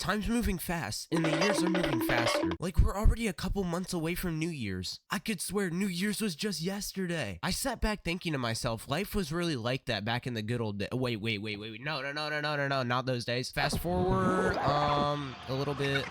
Time's moving fast, and the years are moving faster. Like, we're already a couple months away from New Year's. I could swear New Year's was just yesterday. I sat back thinking to myself, life was really like that back in the good old days. Wait. No, not those days. Fast forward, a little bit,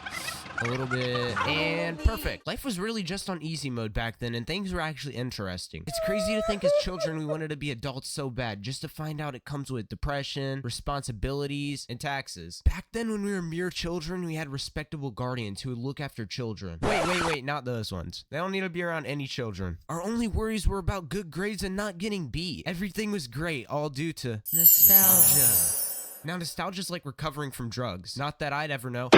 and perfect. Life was really just on easy mode back then, and things were actually interesting. It's crazy to think as children we wanted to be adults so bad, just to find out it comes with depression, responsibilities, and taxes. Back then when we were mere children, we had respectable guardians who would look after children. Wait, not those ones. They don't need to be around any children. Our only worries were about good grades and not getting beat. Everything was great, all due to nostalgia. Now, nostalgia's like recovering from drugs. Not that I'd ever know.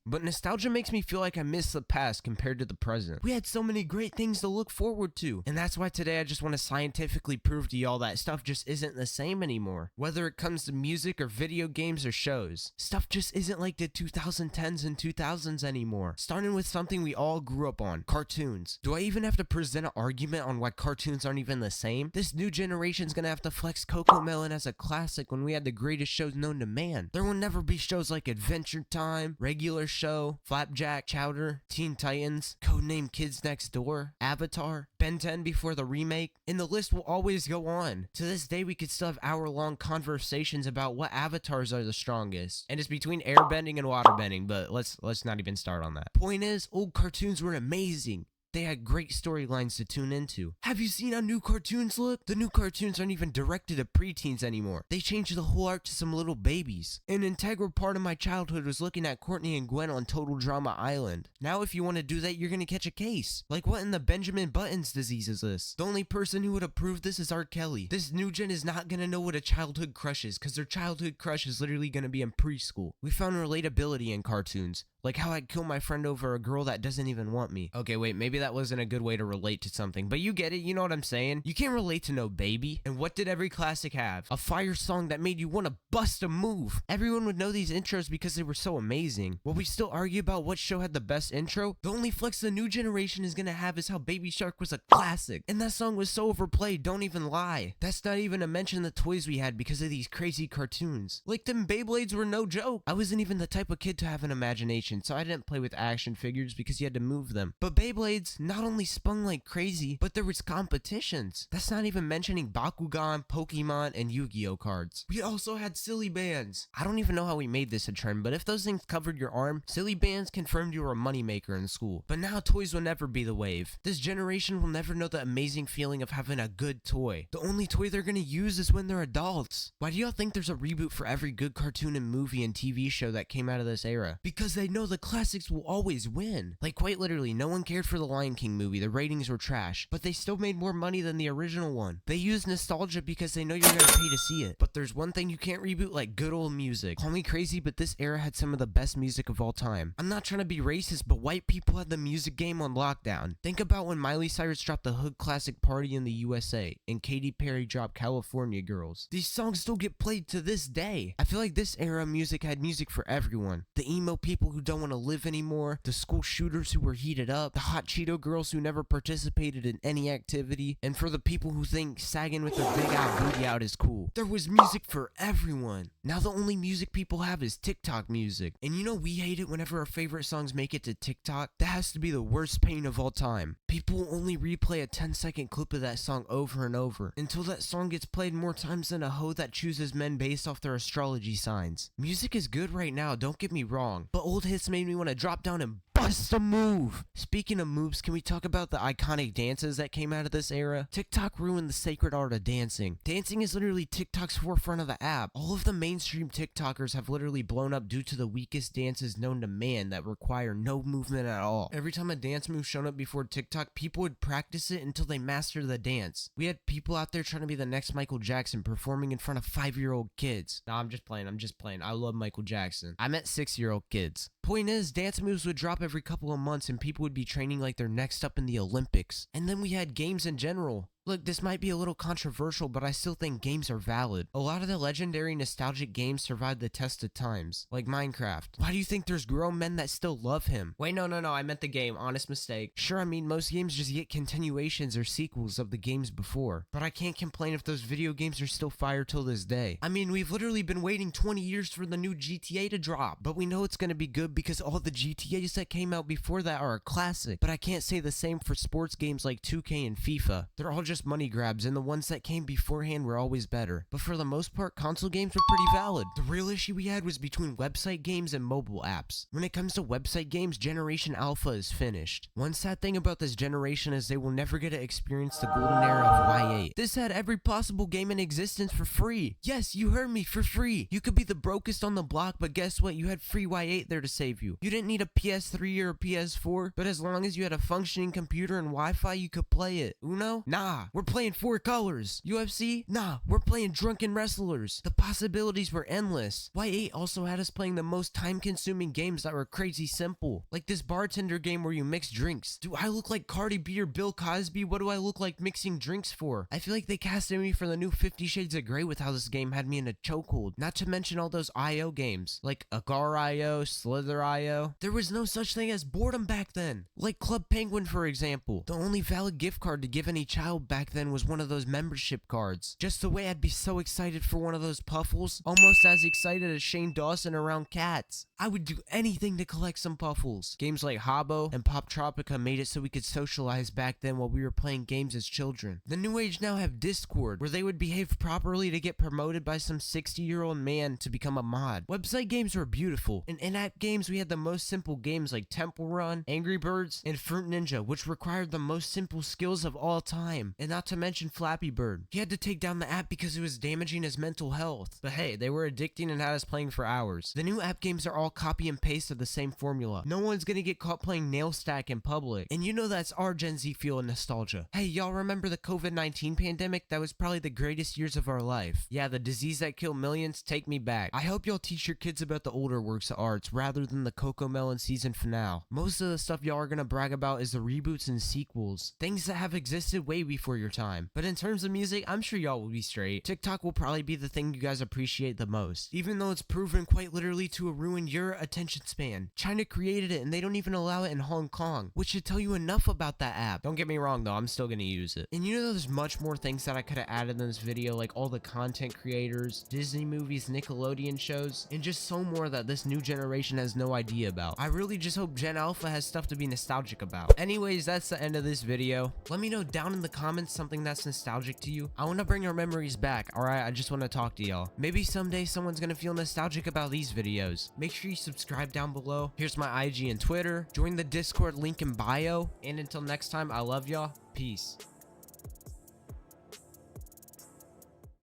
But nostalgia makes me feel like I miss the past compared to the present. We had so many great things to look forward to. And that's why today I just want to scientifically prove to y'all that stuff just isn't the same anymore. Whether it comes to music or video games or shows. Stuff just isn't like the 2010s and 2000s anymore. Starting with something we all grew up on. Cartoons. Do I even have to present an argument on why cartoons aren't even the same? This new generation's gonna have to flex CoComelon as a classic when we had the greatest shows known to man. There will never be shows like Adventure Time, Regular Show, Flapjack, Chowder, Teen Titans, Codename Kids Next Door, Avatar, Ben 10 before the remake, and the list will always go on. To this day, we could still have hour-long conversations about what avatars are the strongest, and it's between airbending and waterbending, but let's not even start on that. Point is, old cartoons were amazing. They had great storylines to tune into. Have you seen how new cartoons look? The new cartoons aren't even directed at preteens anymore. They changed the whole art to some little babies. An integral part of my childhood was looking at Courtney and Gwen on Total Drama Island. Now if you want to do that, you're gonna catch a case. Like, what in the Benjamin Buttons disease is this? The only person who would approve this is R. Kelly. This new gen is not gonna know what a childhood crush is, because their childhood crush is literally gonna be in preschool. We found relatability in cartoons. Like how I'd kill my friend over a girl that doesn't even want me. Okay, wait, maybe that wasn't a good way to relate to something, but you get it, you know what I'm saying? You can't relate to no baby. And what did every classic have? A fire song that made you want to bust a move. Everyone would know these intros because they were so amazing. Will we still argue about what show had the best intro? The only flex the new generation is gonna have is how Baby Shark was a classic. And that song was so overplayed, don't even lie. That's not even to mention the toys we had because of these crazy cartoons. Like, them Beyblades were no joke. I wasn't even the type of kid to have an imagination, so I didn't play with action figures because you had to move them. But Beyblades not only spun like crazy, but there was competitions. That's not even mentioning Bakugan, Pokemon, and Yu-Gi-Oh cards. We also had silly bands. I don't even know how we made this a trend, but if those things covered your arm, silly bands confirmed you were a moneymaker in school. But now toys will never be the wave. This generation will never know the amazing feeling of having a good toy. The only toy they're gonna use is when they're adults. Why do y'all think there's a reboot for every good cartoon and movie and TV show that came out of this era? Because they know the classics will always win. Like, quite literally, no one cared for the Lion King movie. The ratings were trash, but they still made more money than the original one. They use nostalgia because they know you're gonna pay to see it. But there's one thing you can't reboot, like good old music. Call me crazy, but this era had some of the best music of all time. I'm not trying to be racist, but white people had the music game on lockdown. Think about when Miley Cyrus dropped the Hood Classic Party in the USA, and Katy Perry dropped California Girls. These songs still get played to this day. I feel like this era of music had music for everyone. The emo people who don't want to live anymore, the school shooters who were heated up, the hot Cheeto girls who never participated in any activity, and for the people who think sagging with their big out booty out is cool. There was music for everyone. Now the only music people have is TikTok music. And you know we hate it whenever our favorite songs make it to TikTok? That has to be the worst pain of all time. People will only replay a 10-second clip of that song over and over until that song gets played more times than a hoe that chooses men based off their astrology signs. Music is good right now, don't get me wrong, but old hits made me want to drop down and bust a move. Speaking of moves, can we talk about the iconic dances that came out of this era? TikTok ruined the sacred art of dancing. Dancing is literally TikTok's forefront of the app. All of the mainstream TikTokers have literally blown up due to the weakest dances known to man that require no movement at all. Every time a dance move showed up before TikTok, people would practice it until they mastered the dance. We had people out there trying to be the next Michael Jackson performing in front of 5-year-old kids. Nah, I'm just playing. I love Michael Jackson. I meant 6-year-old kids. Point is, dance moves would drop every couple of months and people would be training like they're next up in the Olympics. And then we had games in general. Look, this might be a little controversial, but I still think games are valid. A lot of the legendary nostalgic games survived the test of times, like Minecraft. Why do you think there's grown men that still love him? Wait, no, I meant the game. Honest mistake. Sure, I mean, most games just get continuations or sequels of the games before, but I can't complain if those video games are still fire till this day. I mean, we've literally been waiting 20 years for the new GTA to drop, but we know it's gonna be good because all the GTAs that came out before that are a classic. But I can't say the same for sports games like 2K and FIFA. They're all just money grabs, and the ones that came beforehand were always better. But for the most part, console games were pretty valid. The real issue we had was between website games and mobile apps. When it comes to website games, Generation Alpha is finished. One sad thing about this generation is they will never get to experience the golden era of Y8. This had every possible game in existence for free. Yes, you heard me, for free. You could be the brokest on the block, but guess what? You had free Y8 there to save you. You didn't need a PS3 or a PS4, but as long as you had a functioning computer and Wi-Fi, you could play it. Uno? Nah, we're playing 4 colors. UFC? Nah, we're playing drunken wrestlers. The possibilities were endless. Y8 also had us playing the most time-consuming games that were crazy simple. Like this bartender game where you mix drinks. Do I look like Cardi B or Bill Cosby? What do I look like mixing drinks for? I feel like they casted me for the new 50 Shades of Grey with how this game had me in a chokehold. Not to mention all those IO games, like Agar IO, Slither IO. There was no such thing as boredom back then. Like Club Penguin, for example. The only valid gift card to give any child back then was one of those membership cards. Just the way I'd be so excited for one of those Puffles, almost as excited as Shane Dawson around cats. I would do anything to collect some Puffles. Games like Habbo and Pop Tropica made it so we could socialize back then while we were playing games as children. The new age now have Discord, where they would behave properly to get promoted by some 60-year-old man to become a mod. Website games were beautiful. In-app games, we had the most simple games like Temple Run, Angry Birds, and Fruit Ninja, which required the most simple skills of all time. And not to mention Flappy Bird. He had to take down the app because it was damaging his mental health. But hey, they were addicting and had us playing for hours. The new app games are all copy and paste of the same formula. No one's gonna get caught playing Nail Stack in public. And you know that's our Gen Z feel and nostalgia. Hey, y'all remember the COVID-19 pandemic? That was probably the greatest years of our life. Yeah, the disease that killed millions, take me back. I hope y'all teach your kids about the older works of arts rather than the CoComelon season finale. Most of the stuff y'all are gonna brag about is the reboots and sequels. Things that have existed way before your time. But in terms of music, I'm sure y'all will be straight. TikTok will probably be the thing you guys appreciate the most. Even though it's proven quite literally to ruin your attention span. China created it and they don't even allow it in Hong Kong, which should tell you enough about that app. Don't get me wrong though, I'm still gonna use it. And you know there's much more things that I could have added in this video, like all the content creators, Disney movies, Nickelodeon shows, and just so more that this new generation has no idea about. I really just hope Gen Alpha has stuff to be nostalgic about. Anyways, that's the end of this video. Let me know down in the comments something that's nostalgic to you. I want to bring our memories back, alright? I just want to talk to y'all. Maybe someday someone's gonna feel nostalgic about these videos. Make sure you subscribe down below. Here's my IG and Twitter. Join the Discord link in bio. And until next time, I love y'all. Peace.